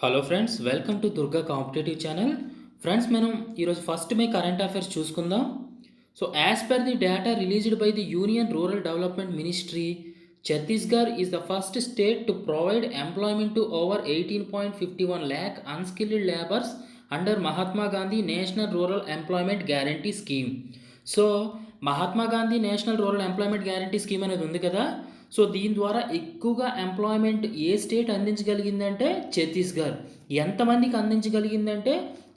Hello friends, welcome to Durga competitive channel. Friends, మనం ఈరోజు first మే current affairs చూసుకుందాం. So as per the data released by the union rural development ministry, Chhattisgarh is the first state to provide employment to over 18.51 lakh unskilled labours under Mahatma Gandhi national rural employment guarantee scheme. So Mahatma Gandhi national rural employment guarantee scheme అనేది ఉంది కదా. So దీని ద్వారా ఎక్కువగా employment ఏ state అందించగలిగిందంటే Chhattisgarh. ఎంతమందికి అందించగలిగిందంటే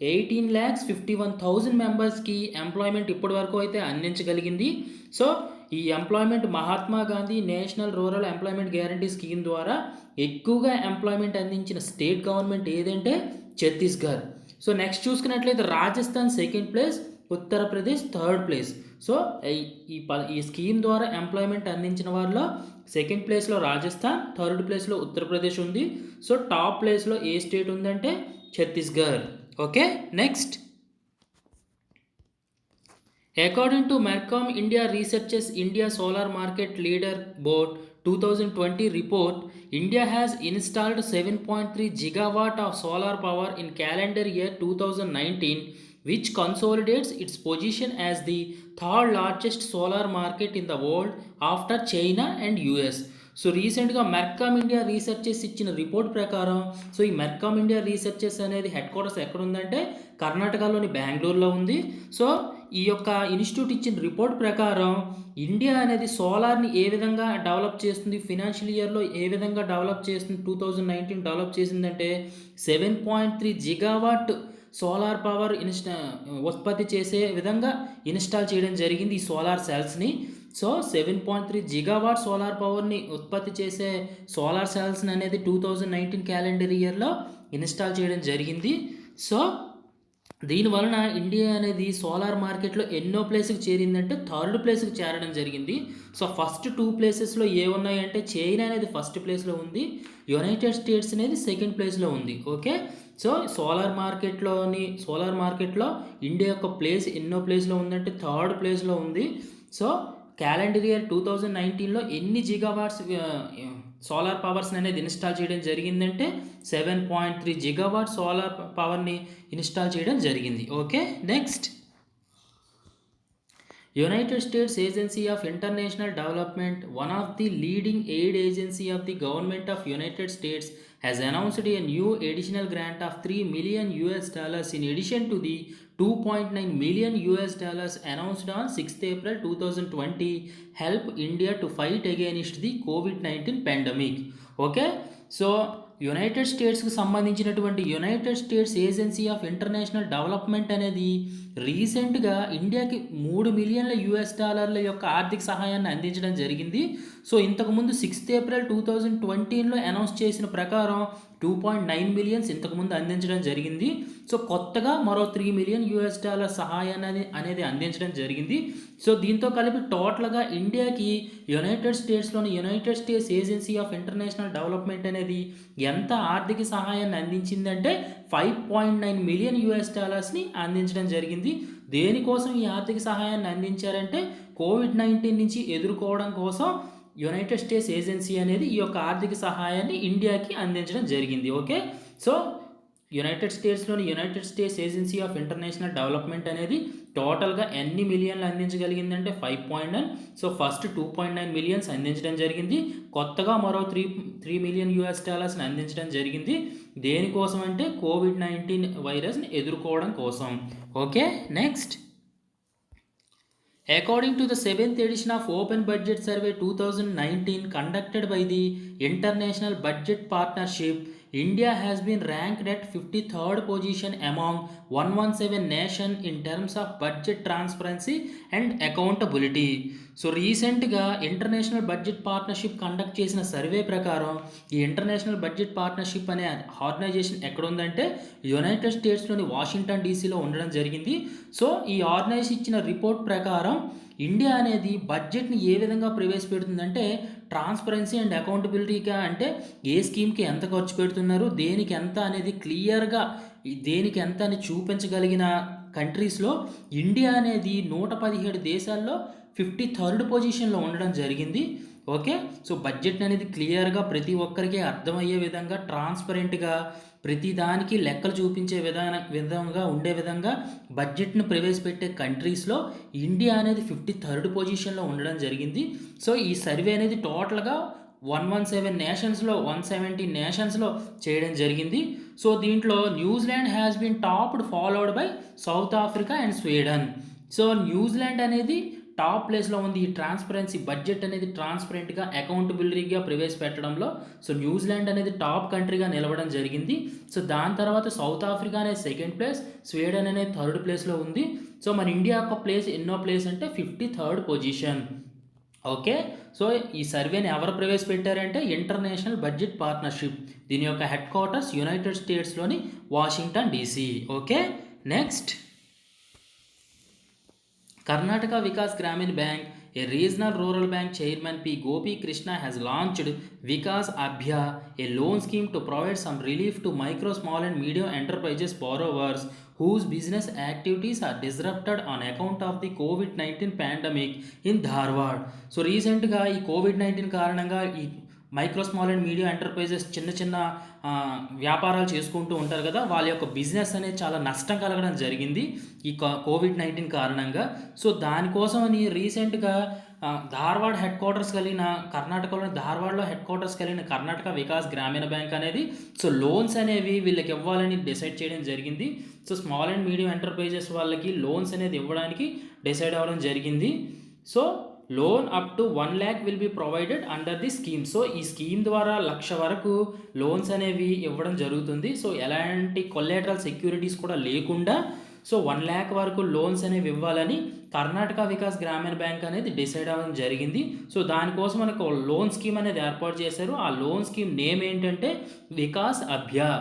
18,51,000 మెంబర్స్కి employment ఇప్పటి వరకు అయితే అందించగలిగింది. సో ఈ employment Mahatma Gandhi national rural employment guarantee scheme ద్వారా ఎక్కువగా ఎంప్లాయ్మెంట్ అందించిన స్టేట్ గవర్నమెంట్ ఏదంటే ఛత్తీస్గఢ్. సో నెక్స్ట్ చూసుకున్నట్లయితే Rajasthan second place, Uttar Pradesh third place. So ఈ స్కీమ్ ద్వారా ఎంప్లాయ్మెంట్ అందించిన వారిలో సెకండ్ ప్లేస్లో రాజస్థాన్, థర్డ్ ప్లేస్లో ఉత్తరప్రదేశ్ ఉంది. సో టాప్ ప్లేస్లో ఏ స్టేట్ ఉందంటే Chhattisgarh. Okay, next. According to Mercom India researches India solar market leaderboard 2020 report, India has installed 7.3 gigawatt of solar power in calendar year 2019, which consolidates its position as the third largest solar market in the world after China and US. So రీసెంట్గా మెర్కామ్ India researches ఇచ్చిన report ప్రకారం, so ఈ మెర్కామ్ India researches అనేది head quarters ఎక్కడ ఉందంటే కర్ణాటకలోని బెంగళూరులో ఉంది. సో ఈ యొక్క ఇన్స్టిట్యూట్ ఇచ్చిన రిపోర్ట్ ప్రకారం ఇండియా అనేది సోలార్ని ఏ విధంగా డెవలప్ చేస్తుంది, ఫినాన్షియల్ ఇయర్లో ఏ విధంగా డెవలప్ చేస్తుంది, 2019 డెవలప్ చేసిందంటే 7.3 జిగావాట్ సోలార్ పవర్ ఉత్పత్తి చేసే విధంగా ఇన్స్టాల్ చేయడం జరిగింది ఈ సోలార్ సెల్స్ని. సో 7.3 జిగావాట్ సోలార్ పవర్ని ఉత్పత్తి చేసే సోలార్ సెల్స్ని అనేది 2019 క్యాలెండర్ ఇయర్లో ఇన్స్టాల్ చేయడం జరిగింది. సో దీనివలన ఇండియా అనేది సోలార్ మార్కెట్లో ఎన్నో ప్లేస్కి చేరిందంటే థర్డ్ ప్లేస్కి చేరడం జరిగింది. సో ఫస్ట్ 2 ప్లేసెస్లో ఏ ఉన్నాయంటే చైనా అనేది ఫస్ట్ ప్లేస్లో ఉంది, యునైటెడ్ స్టేట్స్ అనేది సెకండ్ ప్లేస్లో ఉంది. ఓకే, సో సోలార్ మార్కెట్లో ఇండియా యొక్క ప్లేస్ ఎన్నో ప్లేస్లో ఉందంటే థర్డ్ ప్లేస్లో ఉంది. సో క్యాలెండర్ ఇయర్ 2019లో ఎన్ని జిగావాట్స్ సోలార్ పవర్స్ అనేది ఇన్స్టాల్ చేయడం జరిగిందంటే 7.3 జిగావాట్ సోలార్ పవర్ని ఇన్స్టాల్ చేయడం జరిగింది. Okay, next. United States agency of international development, one of the leading aid agency of the government of United States, has announced a new additional grant of $3 million in addition to the $2.9 million announced on 6th April 2020 help India to fight against the COVID-19 pandemic. Okay, so United స్టేట్స్కి సంబంధించినటువంటి United States agency of international development అనేది రీసెంట్గా ఇండియాకి $3 మిలియన్ల యొక్క ఆర్థిక సహాయాన్ని అందించడం జరిగింది. సో ఇంతకుముందు 6th April 2020లో అనౌన్స్ చేసిన ప్రకారం 2.9 మిలియన్స్ ఇంతకుముందు అందించడం జరిగింది. సో కొత్తగా మరో $3 మిలియన్ సహాయాన్ని అనేది అందించడం జరిగింది. సో దీంతో కలిపి టోటల్గా ఇండియాకి United States agency of international development అనేది ఎంత ఆర్థిక సహాయాన్ని అందించిందంటే $5.9 మిలియన్ అందించడం జరిగింది. దేనికోసం ఈ ఆర్థిక సహాయాన్ని అందించారంటే COVID-19 నుంచి ఎదుర్కోవడం కోసం యునైటెడ్ స్టేట్స్ ఏజెన్సీ అనేది ఈ యొక్క ఆర్థిక సహాయాన్ని ఇండియాకి అందించడం జరిగింది. Okay, so United States agency of international development అనేది టోటల్గా ఎన్ని మిలియన్లు అందించగలిగిందంటే 5.9. సో ఫస్ట్ 2.9 మిలియన్స్ అందించడం జరిగింది, కొత్తగా మరో త్రీ మిలియన్ అందించడం జరిగింది. దేనికోసం అంటే COVID-19 వైరస్ని ఎదుర్కోవడం కోసం. Okay, next. According to the 7th edition of Open Budget Survey 2019 conducted by the International Budget Partnership, India has been ranked at 53rd position among 117 nations in terms of budget transparency and accountability. So రీసెంట్గా international budget partnership conduct చేసిన survey ప్రకారం ఈ international budget partnership అనే organisation ఎక్కడ ఉందంటే United స్టేట్స్లోని Washington డీసీలో ఉండడం జరిగింది. So ఈ ఆర్గనైజేషన్ ఇచ్చిన రిపోర్ట్ ప్రకారం ఇండియా అనేది బడ్జెట్ని ఏ విధంగా ప్రవేశపెడుతుందంటే ట్రాన్స్పరెన్సీ అండ్ అకౌంటబిలిటీగా, అంటే ఏ స్కీమ్కి ఎంత ఖర్చు పెడుతున్నారు, దేనికి ఎంత అనేది క్లియర్గా దేనికి ఎంత అని చూపించగలిగిన కంట్రీస్లో ఇండియా అనేది 117 దేశాల్లో 53rd పొజిషన్లో ఉండడం జరిగింది. ఓకే. సో బడ్జెట్ అనేది క్లియర్‌గా ప్రతి ఒక్కరికి అర్థమయ్యే విధంగా ట్రాన్స్‌పరెంట్‌గా ప్రతి దానికి లెక్కలు చూపించే విధంగా ఉండే విధంగా బడ్జెట్‌ను ప్రవేశపెట్టే కంట్రీస్‌లో ఇండియా అనేది 53rd పొజిషన్‌లో ఉండడం జరిగింది. సో ఈ సర్వే అనేది టోటల్‌గా 117 నేషన్స్‌లో 170 నేషన్స్‌లో చేయడం జరిగింది. సో దీంట్లో New Zealand has been topped followed by south Africa and Sweden. So New Zealand అనేది టాప్ ప్లేస్‌లో ఉంది. ఈ ట్రాన్స్‌పరెన్సీ బడ్జెట్ అనేది ట్రాన్స్‌పరెంట్‌గా, అకౌంటబిలిటీగా ప్రవేశపెట్టడంలో. సో న్యూజిలాండ్ అనేది టాప్ కంట్రీగా నిలవడం జరిగింది. సో దాని తర్వాత సౌత్ ఆఫ్రికా అనేది సెకండ్ ప్లేస్, స్వీడన్ అనేది థర్డ్ ప్లేస్‌లో ఉంది. సో మన ఇండియా యొక్క ప్లేస్ ఎన్నో ప్లేస్ అంటే 53rd పొజిషన్. ఓకే. సో ఈ సర్వేని ఎవరు ప్రవేశపెట్టారంటే ఇంటర్నేషనల్ బడ్జెట్ పార్ట్నర్‌షిప్. దీని యొక్క హెడ్ క్వార్టర్స్ యునైటెడ్ స్టేట్స్‌లోని Washington DC. Okay. Next Karnataka Vikas Gramin Bank, a regional rural bank chairman P. Gopi Krishna has launched Vikas Abhya, a loan scheme to provide some relief to micro, small and medium enterprises borrowers whose business activities are disrupted on account of the COVID-19 pandemic in Dharwad. So రీసెంట్గా ఈ COVID-19 కారణంగా ఈ micro small and medium enterprises చిన్న చిన్న వ్యాపారాలు చేసుకుంటూ ఉంటారు కదా, వాళ్ళ యొక్క బిజినెస్ అనేది చాలా నష్టం కలగడం జరిగింది ఈ కోవిడ్-19 కారణంగా. సో దానికోసమని రీసెంట్గా ధార్వాడ్ హెడ్ క్వార్టర్స్ కలిగిన కర్ణాటకలోని ధార్వాడ్లో హెడ్ క్వార్టర్స్ కలిగిన కర్ణాటక వికాస్ గ్రామీణ బ్యాంక్ అనేది సో లోన్స్ అనేవి వీళ్ళకి ఇవ్వాలని డిసైడ్ చేయడం జరిగింది. So small and medium enterprises వాళ్ళకి లోన్స్ అనేది ఇవ్వడానికి డిసైడ్ అవ్వడం జరిగింది. So loan up to 1 lakh will be provided under the scheme. So ఈ స్కీమ్ ద్వారా 1,00,000 వరకు లోన్స్ అనేవి ఇవ్వడం జరుగుతుంది. సో ఎలాంటి కొలాటరల్ సెక్యూరిటీస్ కూడా లేకుండా సో 1 lakh వరకు లోన్స్ అనేవి ఇవ్వాలని కర్ణాటక వికాస్ గ్రామీణ బ్యాంక్ అనేది డిసైడ్ అవ్వడం జరిగింది. సో దానికోసం మనకు లోన్ స్కీమ్ అనేది ఏర్పాటు చేశారు. ఆ లోన్ స్కీమ్ నేమ్ ఏంటంటే వికాస్ అభ్య.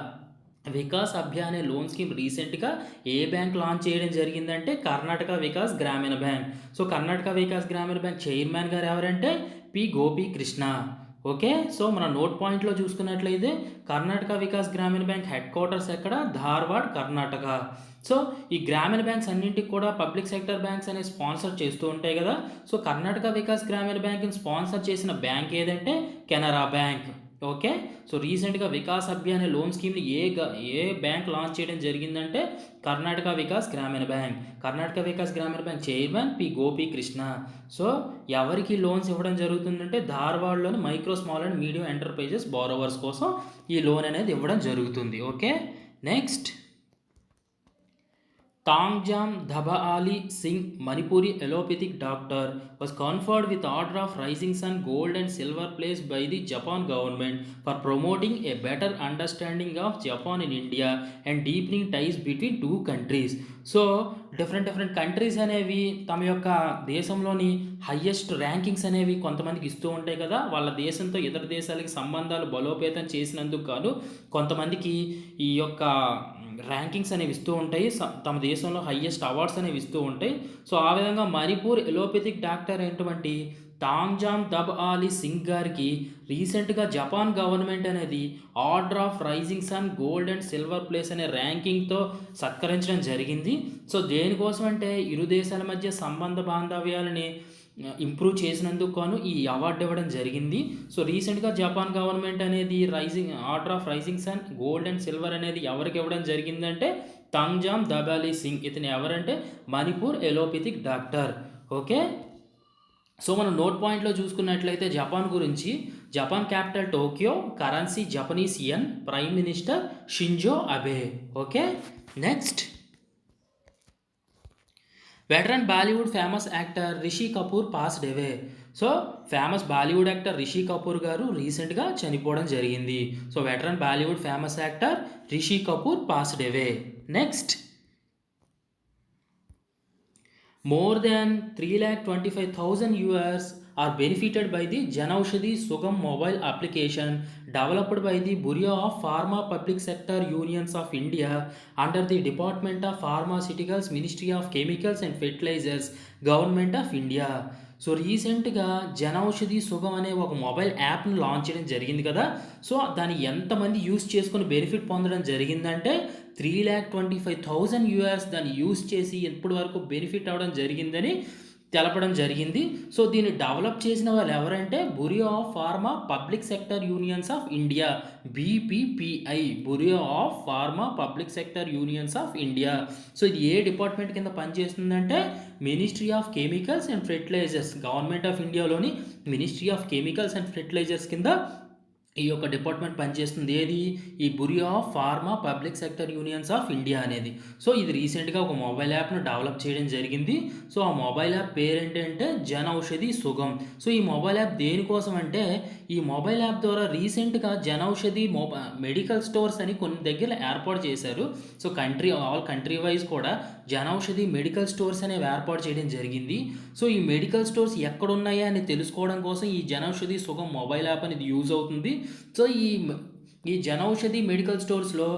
వికాస్ అభ్య అనే లోన్ స్కీమ్ రీసెంట్గా ఏ బ్యాంక్ లాంచ్ చేయడం జరిగిందంటే Karnataka Vikas Gramin bank. So Karnataka Vikas Gramin bank chairman గారు ఎవరంటే P Gopi Krishna. Okay. So మన నోట్ పాయింట్లో చూసుకున్నట్లయితే Karnataka Vikas Gramin bank head quarters ఎక్కడ? ధార్వాడ్, కర్ణాటక. సో ఈ గ్రామీణ బ్యాంక్స్ అన్నింటికి కూడా పబ్లిక్ సెక్టర్ బ్యాంక్స్ అనేవి స్పాన్సర్ చేస్తూ ఉంటాయి కదా. సో కర్ణాటక వికాస్ గ్రామీణ బ్యాంక్ని స్పాన్సర్ చేసిన బ్యాంక్ ఏదంటే కెనరా బ్యాంక్. ఓకే. సో రీసెంట్గా వికాస్ అభ్య అనే లోన్ స్కీమ్ని ఏ బ్యాంక్ లాంచ్ చేయడం జరిగిందంటే Karnataka Vikas Gramin bank. Karnataka Vikas Gramin bank chairman P Gopi Krishna. So ఎవరికి లోన్స్ ఇవ్వడం జరుగుతుందంటే ధార్వాడ్లోని micro, small and medium enterprises borrowers కోసం ఈ లోన్ అనేది ఇవ్వడం జరుగుతుంది. Okay. Next Tangjam Dhaba Ali Singh, Manipuri allopathic doctor, was conferred with Order of Rising Sun Gold and Silver Place by the Japan government for promoting a better understanding of Japan in India and deepening ties between two countries. So different countries అనేవి తమ యొక్క దేశంలోని highest rankings అనేవి కొంతమందికి ఇస్తూ ఉంటాయి కదా. వాళ్ళ దేశంతో ఇతర దేశాలకి సంబంధాలు బలోపేతం చేసినందుకు కాదు కొంతమందికి ఈ యొక్క ర్యాంకింగ్స్ అనేవి ఇస్తూ ఉంటాయి. తమ దేశంలో హయ్యెస్ట్ అవార్డ్స్ అనేవి ఇస్తూ ఉంటాయి. సో ఆ విధంగా మణిపూర్ ఎలోపతిక్ డాక్టర్ అయినటువంటి తాంగ్జామ్ దబ్ ఆలీ సింగ్ గారికి రీసెంట్గా జపాన్ గవర్నమెంట్ అనేది order of rising sun gold and silver place అనే ర్యాంకింగ్తో సత్కరించడం జరిగింది. సో దేనికోసం అంటే ఇరు దేశాల మధ్య సంబంధ బాంధవ్యాలని ఇంప్రూవ్ చేసినందుకు గాను ఈ అవార్డు ఇవ్వడం జరిగింది. సో రీసెంట్గా జపాన్ గవర్నమెంట్ అనేది order of rising sun gold and silver అనేది ఎవరికి ఇవ్వడం జరిగిందంటే తాంగ్జామ్ దబాలీ సింగ్. ఇతను ఎవరంటే Manipur allopathic doctor. Okay. So మనం నోట్ పాయింట్లో చూసుకున్నట్లయితే జపాన్ గురించి, Japan capital Tokyo, currency Japanese yen, prime minister Shinzo Abe. Okay. Next veteran Bollywood famous actor Rishi Kapoor passed away. So famous Bollywood actor Rishi Kapoor గారు రీసెంట్గా చనిపోవడం జరిగింది. So veteran Bollywood famous actor Rishi Kapoor passed away. Next more than 3,25,000 users are benefited by the Janaushadhi Sugam mobile application developed by the Bureau of Pharma Public Sector Unions of India under the Department of Pharmaceuticals, Ministry of Chemicals and Fertilizers, Government of India. So రీసెంట్గా జనౌషధి సుగం అనే ఒక mobile యాప్ని launch చేయడం జరిగింది కదా. So దాన్ని ఎంతమంది use చేసుకొని బెనిఫిట్ పొందడం జరిగిందంటే 3,25,000 యూఎస్ దాన్ని యూస్ చేసి ఇప్పటి వరకు బెనిఫిట్ అవ్వడం జరిగిందని తెలపడం జరిగింది. సో, దీన్ని డెవలప్ చేసిన వాళ్ళు ఎవరంటే bureau of pharma public sector unions of India, BPPI, bureau of pharma public sector unions of India. So, ఇది ఏ డిపార్ట్మెంట్ కింద పనిచేస్తుందంటే ministry of chemicals and fertilisers, government of ఇండియాలోని ministry of chemicals and fertilisers కింద ఈ యొక్క department పనిచేస్తుంది. ఏది? ఈ bureau of pharma public sector unions of India అనేది. సో, ఇది రీసెంట్‌గా ఒక మొబైల్ యాప్‌ను డెవలప్ చేయడం జరిగింది. సో, ఆ mobile app పేరేంటంటే Jan Aushadhi Sugam. So, ఈ మొబైల్ యాప్ దేనికోసం అంటే, ఈ మొబైల్ యాప్ ద్వారా రీసెంట్‌గా జనౌషధి మెడికల్ స్టోర్స్ అని కొన్ని దగ్గర ఏర్పాటు చేశారు. సో, ఆల్ కంట్రీ వైస్ కూడా జనౌషధి మెడికల్ స్టోర్స్ అనేవి ఏర్పాటు చేయడం జరిగింది. సో, ఈ మెడికల్ స్టోర్స్ ఎక్కడున్నాయా అని తెలుసుకోవడం కోసం ఈ జనౌషధి సుగమ్ మొబైల్ యాప్ అనేది యూజ్ అవుతుంది. సో, ఈ జనౌషధి మెడికల్ స్టోర్స్‌లో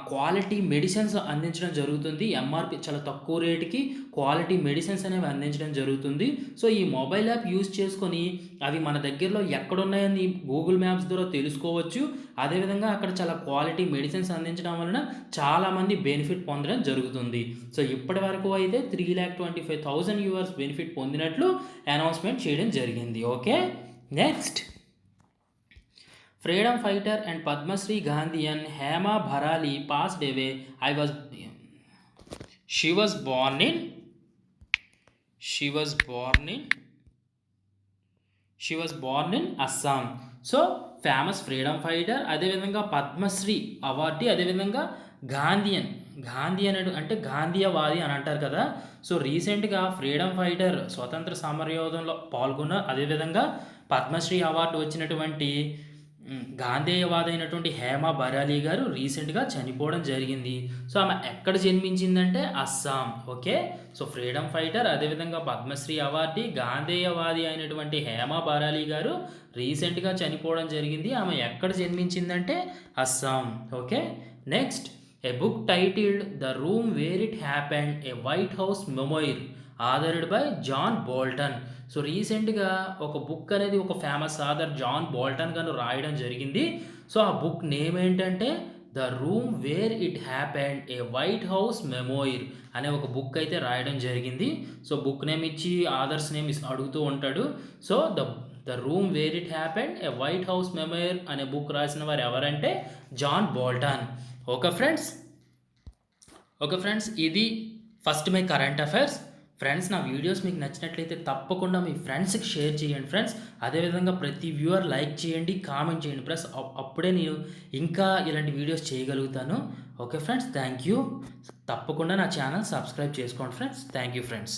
క్వాలిటీ మెడిసిన్స్ అందించడం జరుగుతుంది. ఎంఆర్‌పి చాలా తక్కువ రేట్‌కి క్వాలిటీ మెడిసిన్స్ అనేవి అందించడం జరుగుతుంది. సో, ఈ మొబైల్ యాప్ యూజ్ చేసుకొని అవి మన దగ్గరలో ఎక్కడున్నాయని గూగుల్ మ్యాప్స్ ద్వారా తెలుసుకోవచ్చు. అదేవిధంగా అక్కడ చాలా క్వాలిటీ మెడిసిన్స్ అందించడం వలన చాలామంది బెనిఫిట్ పొందడం జరుగుతుంది. సో, ఇప్పటి వరకు అయితే 3,25,000 వ్యూవర్స్ బెనిఫిట్ పొందినట్లు అనౌన్స్‌మెంట్ చేయడం జరిగింది. Okay. Next, freedom fighter and Padma Shri Gandhian Hema Bharali passed away. She was born in Assam. So, famous freedom fighter, అదేవిధంగా పద్మశ్రీ అవార్డీ, అదేవిధంగా గాంధీయన్ అంటే గాంధీయవాది అని అంటారు కదా. సో, రీసెంట్‌గా ఫ్రీడమ్ ఫైటర్ స్వతంత్ర సమరయోధంలో పాల్గొన్న, అదేవిధంగా పద్మశ్రీ అవార్డు వచ్చినటువంటి గాంధేయవాది అయినటువంటి హేమా బరాలి గారు రీసెంట్‌గా చనిపోవడం జరిగింది. సో, ఆమె ఎక్కడ జన్మించిందంటే Assam. Okay. So, freedom fighter, అదేవిధంగా పద్మశ్రీ అవార్డీ, గాంధేయవాది అయినటువంటి హేమా బరాలి గారు రీసెంట్‌గా చనిపోవడం జరిగింది. ఆమె ఎక్కడ జన్మించిందంటే Assam. Okay. Next, a book titled the room where it happened, a White House memoir, authored by John Bolton. So, రీసెంట్‌గా ఒక బుక్ అనేది ఒక ఫేమస్ ఆథర్ జాన్ బోల్టన్ గారు రాయడం జరిగింది. సో, ఆ బుక్ నేమ్ ఏంటంటే the room where it happened, a White House memoir అనే ఒక బుక్ అయితే రాయడం జరిగింది. సో, బుక్ నేమ్ ఇచ్చి ఆథర్స్ నేమ్ అడుగుతూ ఉంటాడు. So, the room where it happened, a White House memoir అనే బుక్ రాసిన వారు ఎవరంటే జాన్ బోల్టన్. ఓకే ఫ్రెండ్స్, ఇది first my current affairs. Friends, నా వీడియోస్ మీకు నచ్చినట్లయితే తప్పకుండా మీ ఫ్రెండ్స్కి షేర్ చేయండి ఫ్రెండ్స్. అదేవిధంగా ప్రతి వ్యూవర్ లైక్ చేయండి, కామెంట్ చేయండి ఫ్రెండ్స్. అప్పుడే నేను ఇంకా ఇలాంటి వీడియోస్ చేయగలుగుతాను. Okay friends, thank you. తప్పకుండా నా ఛానల్ సబ్స్క్రైబ్ చేసుకోండి ఫ్రెండ్స్. Thank you friends.